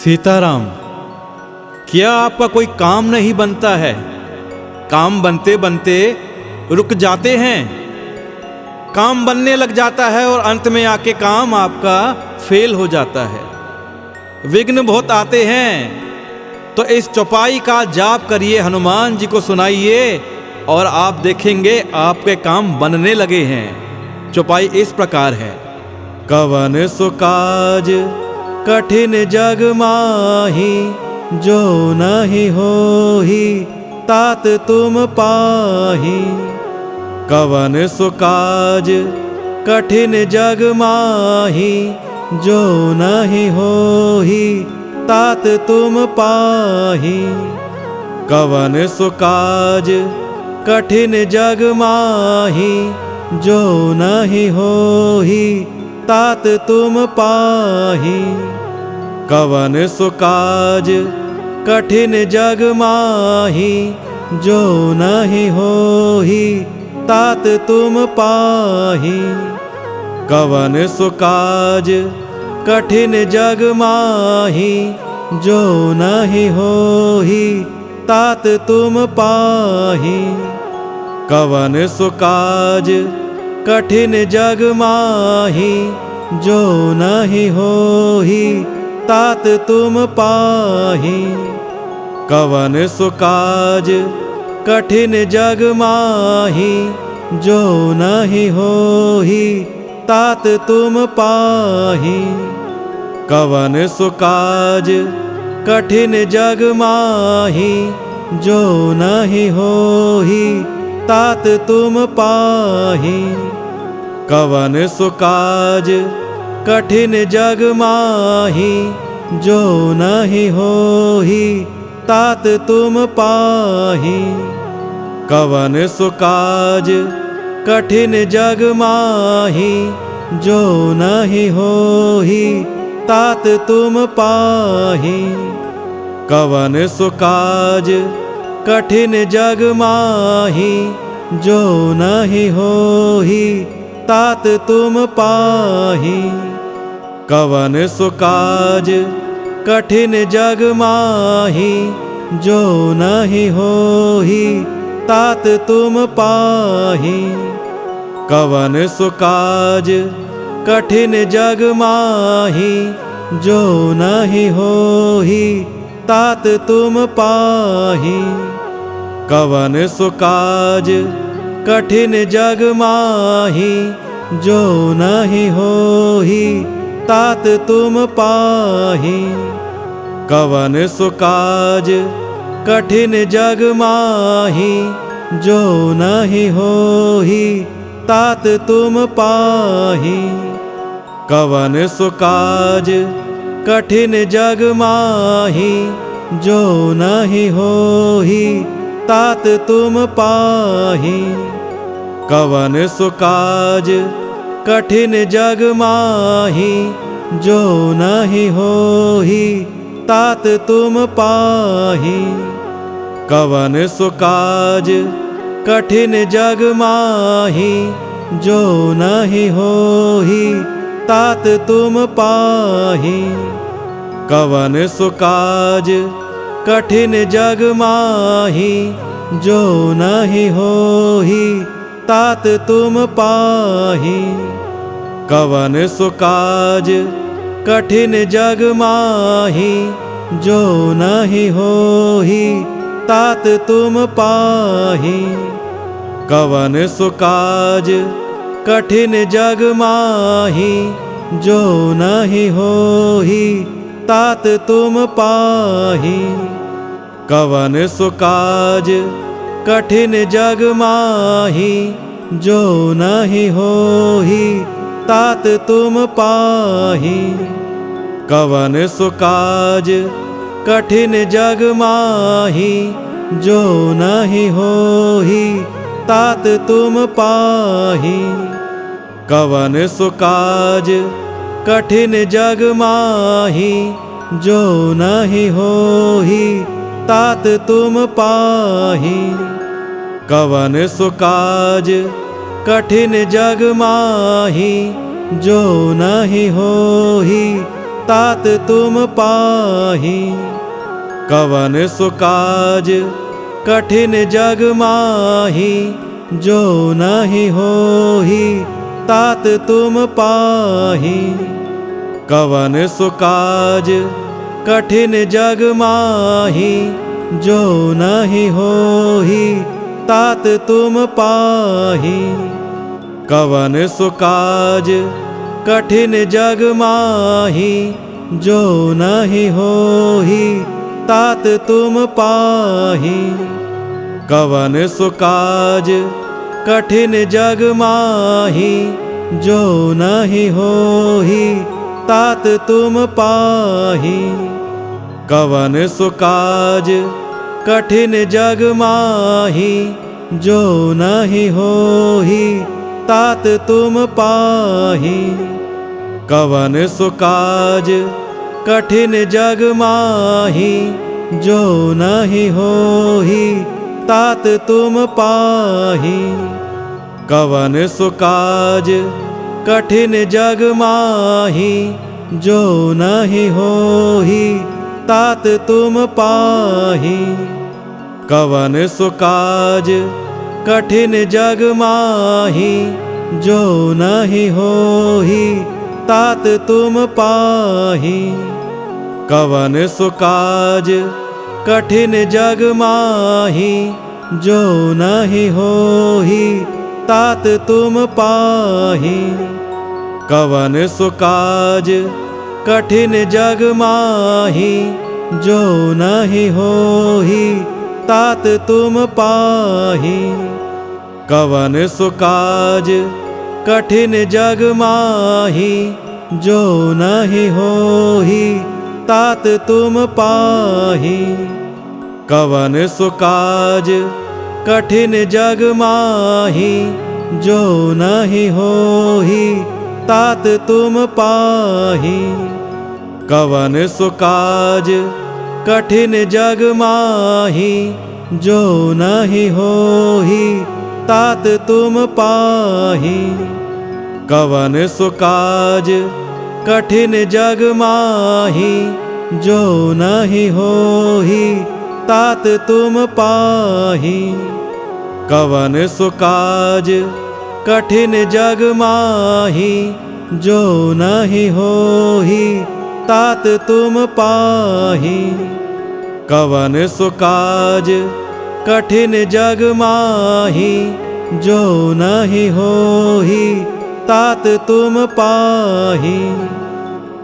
सीताराम, क्या आपका कोई काम नहीं बनता है? काम बनते बनते रुक जाते हैं। काम बनने लग जाता है और अंत में आके काम आपका फेल हो जाता है। विघ्न बहुत आते हैं, तो इस चौपाई का जाप करिए, हनुमान जी को सुनाइए और आप देखेंगे आपके काम बनने लगे हैं। चौपाई इस प्रकार है। कवन सो काज कठिन जग माही, जो नहीं होही तात तुम पाही। कवन सो काज कठिन जग माही, जो नहीं होही तात तुम पाही। कवन सो काज कठिन जग माही, जो नहीं होही तात तुम पाही। कवन सो काज कठिन जग माही, जो नहीं होही तात तुम पाही। कवन सो काज कठिन जग माही, जो नहीं होही तात तुम पाही। कवन सो काज कठिन जग माही, जो नहीं होही तात तुम पाही। कवन सो काज कठिन जग माही, जो नहीं होही तात तुम पाही। कवन सो काज कठिन जग माही, जो नहीं होही तात तुम पाही। कवन सो काज कठिन जग माही, जो नहीं होही तात तुम पाही। कवन सो काज कठिन जग माही, जो नहीं होही तात तुम पाही। कवन सो काज कठिन जग माही, जो नहीं होही तात तुम पाही। कवन सो काज कठिन जग माही, जो नहीं होही तात तुम पाही। कवन सो काज कठिन जग माही, जो नहीं होही तात तुम पाही। कवन सो काज कठिन जग माही, जो नहीं होही तात तुम पाही। कवन सो काज कठिन जग माही, जो नहीं होही तात तुम पाही। कवन सो काज कठिन जग माही, जो नहीं होही तात तुम पाही। कवन सो काज कठिन जग माही, जो नहीं होही तात तुम पाही। कवन सो काज कठिन जग माही, जो नहीं होही तात तुम पाही। कवन सो काज कठिन जग माही, जो नहीं होही तात तुम पाही। कवन सो काज कठिन जग माही, जो नहीं होही तात तुम पाही। कवन सो काज कठिन जग माही, जो नहीं होही तात तुम पाही। कवन सो काज कठिन जग माही, जो नहीं होही तात तुम पाही। कवन सो काज कठिन जग माही, जो नहीं होही तात तुम पाही। कवन सो काज कठिन जग माही, जो नहीं होही तात तुम पाही। कवन सो काज कठिन जग माही, जो नहीं होही तात तुम पाही। कवन सो काज कठिन जग माही, जो नहीं होही तात तुम पाही। कवन सो काज कठिन जग माही, जो नहीं होही तात तुम पाही। कवन सो काज कठिन जग माही, जो नहीं होही तात तुम पाही। कवन सो काज कठिन जग माही, जो नहीं होही तात तुम पाही। कवन सो काज कठिन जग माही, जो नहीं होही तात तुम पाही। कवन सो काज कठिन जग माही, जो नहीं होही तात तुम पाही। कवन सो काज कठिन जग माही, जो नहीं होही तात तुम पाही। कवन सो काज कठिन जग माही, जो नहीं होही तात तुम पाही। कवन सो काज कठिन जग माही, जो नहीं होही तात तुम पाही। कवन सो काज कठिन जग माही, जो नहीं होही तात तुम पाही। कवन सो काज कठिन जग माही, जो नहीं होही तात तुम पाही। कवन सो काज कठिन जग माही, जो नहीं होही तात तुम पाही। कवन सो काज कठिन जग माही, जो नहीं होही तात तुम पाही। कवन सो काज कठिन जग माही, जो नहीं होही तात तुम पाही। कवन सो काज कठिन जग माही, जो नहीं होही तात तुम पाही। कवन सो काज कठिन जग माही, जो नहीं होही तात तुम पाही।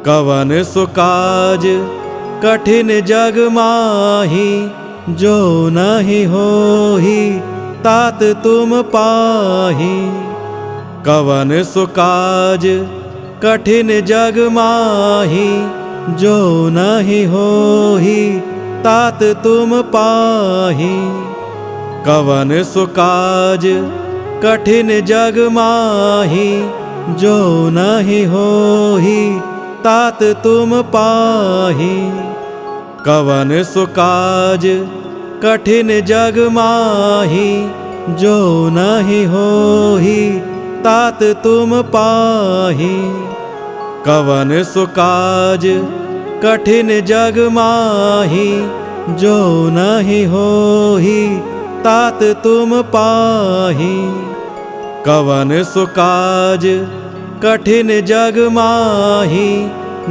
कवन सो काज कठिन जग माही, जो नहीं होही तात तुम पाही। कवन सो काज कठिन जग माही, जो नहीं होही तात तुम पाही। कवन सो काज कठिन जग माही, जो नहीं होही तात तुम पाही। कवन सो काज कठिन जग माही, जो नहीं होही तात तुम पाही। कवन सो काज कठिन जग माही, जो नहीं होही तात तुम पाही। कवन सो काज कठिन जग माही,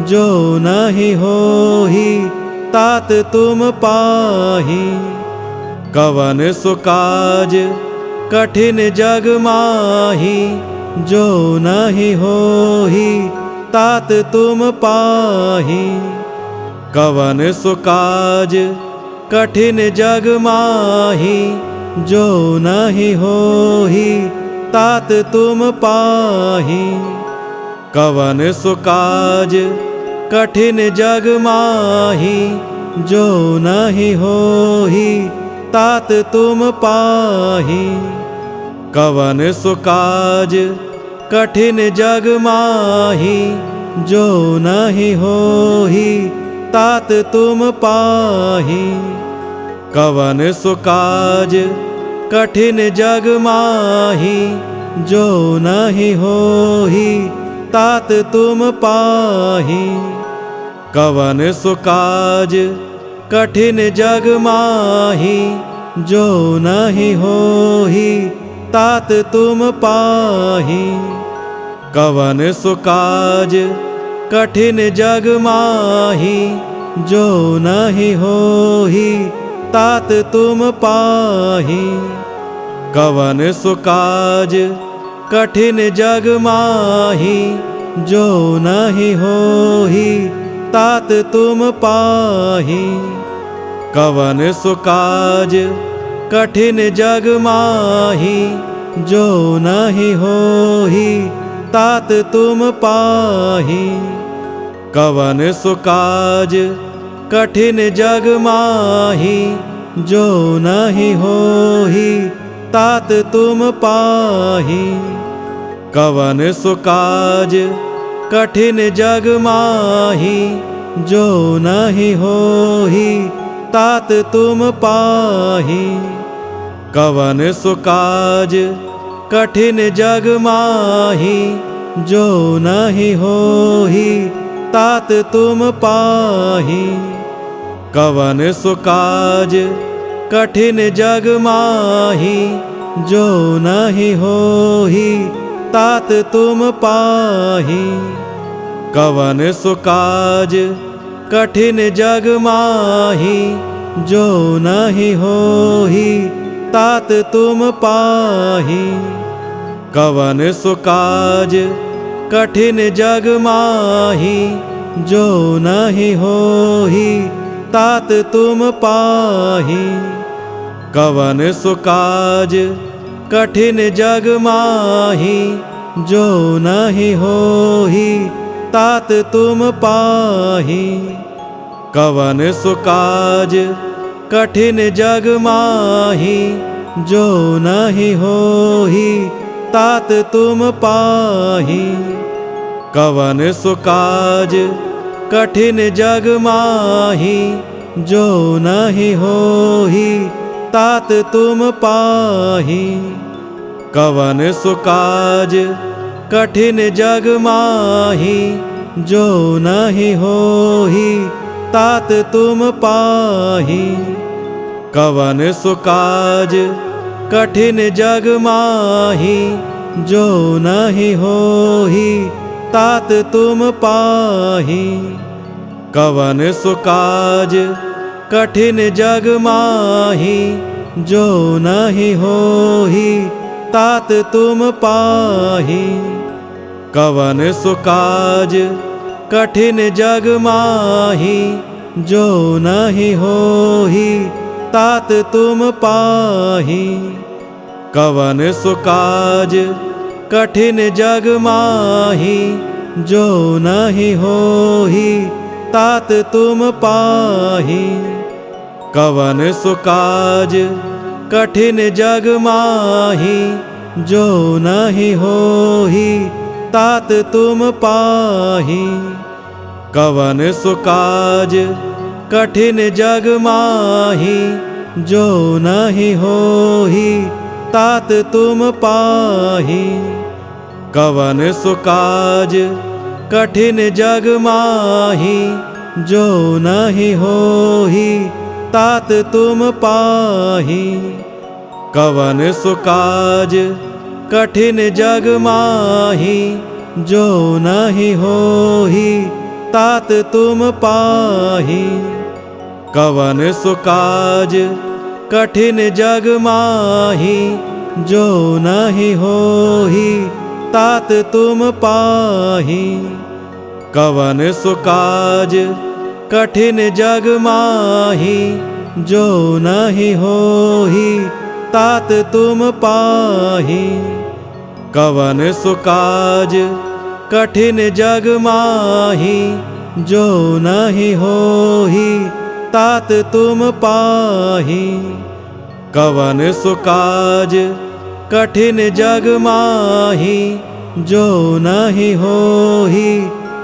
जो नहीं होही तात तुम पाही। कवन सो काज कठिन जग माही, जो नहीं होही तात तुम पाही। कवन सो काज कठिन जग माही, जो नहीं होही तात तुम पाही। कवन सो काज कठिन जग माही, जो नहीं होही तात तुम पाही। कवन सो काज कठिन जग माही, जो नहीं होही तात तुम पाही। कवन सो काज कठिन जग माही, जो नहीं होही तात तुम पाही। कवन सो काज कठिन जग माही, जो नहीं होही तात तुम पाही। कवन सो काज कठिन जग माही, जो नहीं होही तात तुम पाही। कवन सो काज कठिन जग माही, जो नहीं होही तात तुम पाही। कवन सो काज कठिन जग माही, जो नहीं होही तात तुम पाही। कवन सो काज कठिन जग माही, जो नहीं होही तात तुम पाही। कवन सो काज कठिन जग माही, जो नहीं होही तात तुम पाही। कवन सो काज कठिन जग माही, जो नहीं होही तात तुम पाही। कवन सो काज कठिन जग माही, जो नहीं होही तात तुम पाही। कवन सो काज कठिन जग माही, जो नहीं होही तात तुम पाही। कवन सो काज कठिन जग माही, जो नहीं होही तात तुम पाही। कवन सो काज कठिन जग माही, जो नहीं होही तात तुम पाही। कवन सो काज कठिन जग माही, जो नहीं होही तात तुम पाही। कवन सो काज कठिन जग माही, जो नहीं होही तात तुम पाही। कवन सो काज कठिन जग माही, जो नहीं होही तात तुम पाही। कवन सो काज कठिन जग माही, जो नहीं होही तात तुम पाही। कवन सो काज कठिन जग माही, जो नहीं होही तात तुम पाही। कवन सो काज कठिन जग माही, जो नहीं होही तात तुम पाही। कवन सो काज कठिन जग माही, जो नहीं होही तात तुम पाही। कवन सो काज कठिन जग माही, जो नहीं होही तात तुम पाही। कवन सो काज कठिन जग माही, जो नहीं होही तात तुम पाही। कवन सो काज कठिन जग माही, जो नहीं होही तात तुम पाही। कवन सो काज कठिन जग माही, जो नहीं होही तात तुम पाही। कवन सो काज कठिन जग माही, जो नहीं होही तात तुम पाही। कवन सो काज कठिन जग माही, जो नहीं होही तात तुम पाही। कवन सो काज कठिन जग माही, जो नहीं होही तात तुम पाही। कवन सो काज कठिन जग माही, जो नहीं होही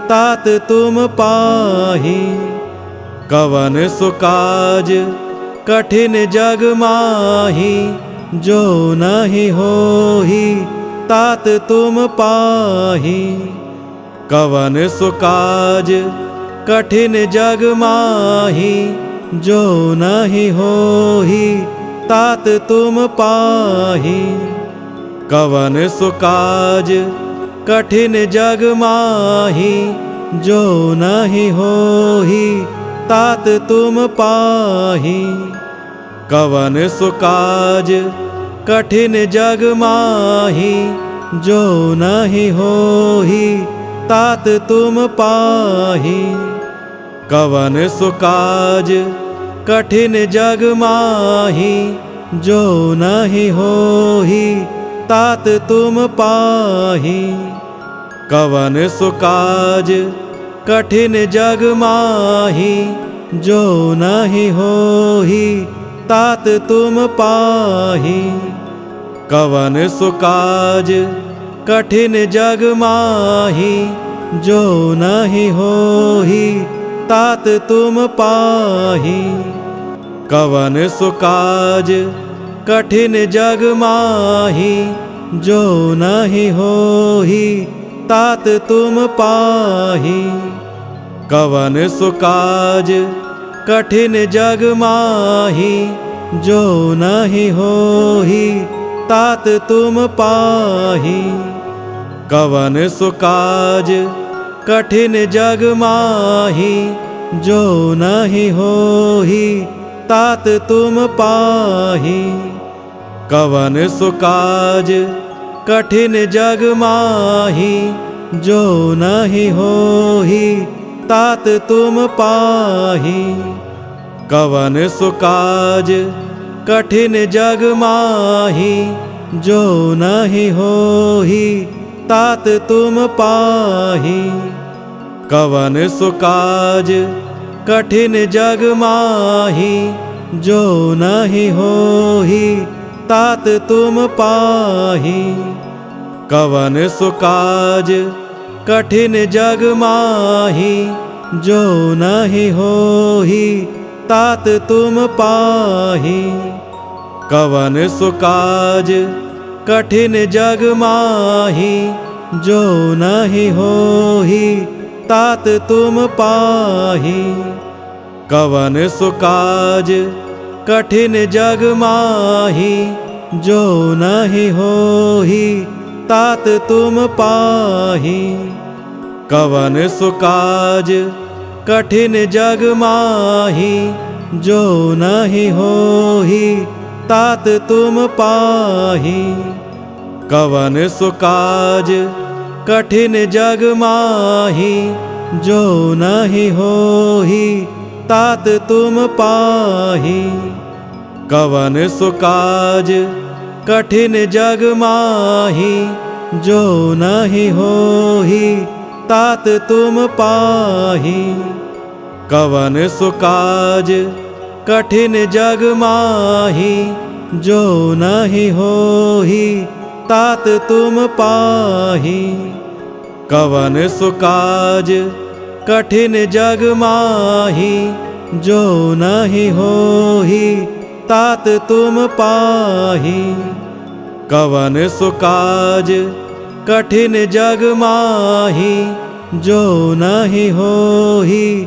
तात तुम पाही। कवन सो काज कठिन जग माही, जो नहीं होही तात तुम पाही। कवन सो काज कठिन जग माही, जो नहीं होही तात तुम पाही। कवन सो काज कठिन जग माही, जो नहीं होही तात तुम पाही। कवन सो काज कठिन जग माही, जो नहीं होही तात तुम पाही। कवन सो काज कठिन जग माही, जो नहीं होही तात तुम पाही। कवन सो काज कठिन जग माही, जो नहीं होही तात तुम पाही। कवन सो काज कठिन जग माही, जो नहीं होही तात तुम पाही। कवन सो काज कठिन जग माही, जो नहीं होही तात तुम पाही। कवन सो काज कठिन जग माही, जो नहीं होही तात तुम पाही। कवन सो काज कठिन जग माही, जो नहीं होही तात तुम पाही। कवन सो काज कठिन जग माही, जो नहीं होही तात तुम पाही। कवन सो काज कठिन जग माही, जो नहीं होही तात तुम पाही। कवन सो काज कठिन जग माही, जो नहीं होही तात तुम पाही। कवन सो काज कठिन जग माही, जो नहीं होही तात तुम पाही। कवन सो काज कठिन जग माही, जो नहीं होही तात तुम पाही। कवन सो काज कठिन जग माही, जो नहीं होही तात तुम पाही। कवन सो काज कठिन जग माही, जो नहीं होही तात तुम पाही। कवन सो काज कठिन जग माही, जो नहीं होही तात तुम पाही। कवन सो काज कठिन जग माही, जो नहीं होही तात तुम पाही। कवन सो काज कठिन जग माही, जो नहीं होही तात तुम पाही। कवन सो काज कठिन जग माही, जो नहीं होही तात तुम पाही। कवन सो काज कठिन जग माही, जो नहीं होही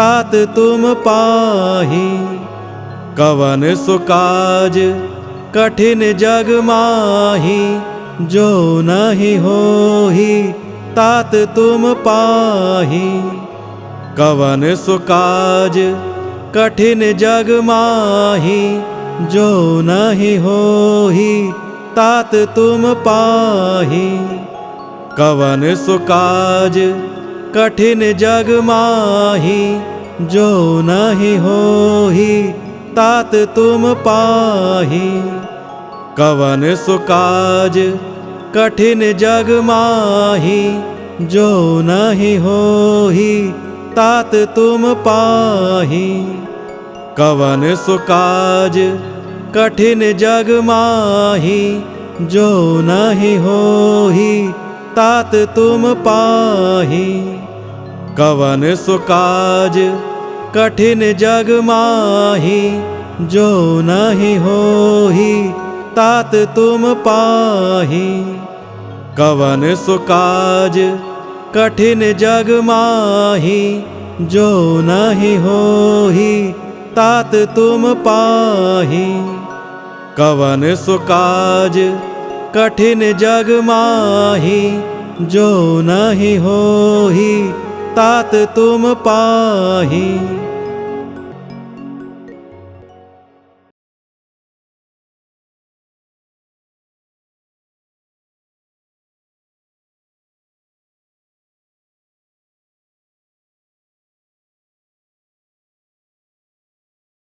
तात तुम पाही। कवन सो काज कठिन जग माही, जो नहीं होही तात तुम पाही। कवन सो काज कठिन जग माही, जो नहीं होही तात तुम पाही। कवन सो काज कठिन जग माही, जो नहीं होही तात तुम पाही। कवन सो काज कठिन जग माही, जो नहीं होही तात तुम पाही। कवन सो काज कठिन जग माही, जो नहीं होही तात तुम पाही। कवन सो काज कठिन जग माही, जो नहीं होही तात तुम पाही। कवन सो काज कठिन जग माही, जो नहीं होही तात तुम पाही। कवन सो काज कठिन जग माही, जो नहीं होही तात तुम पाही।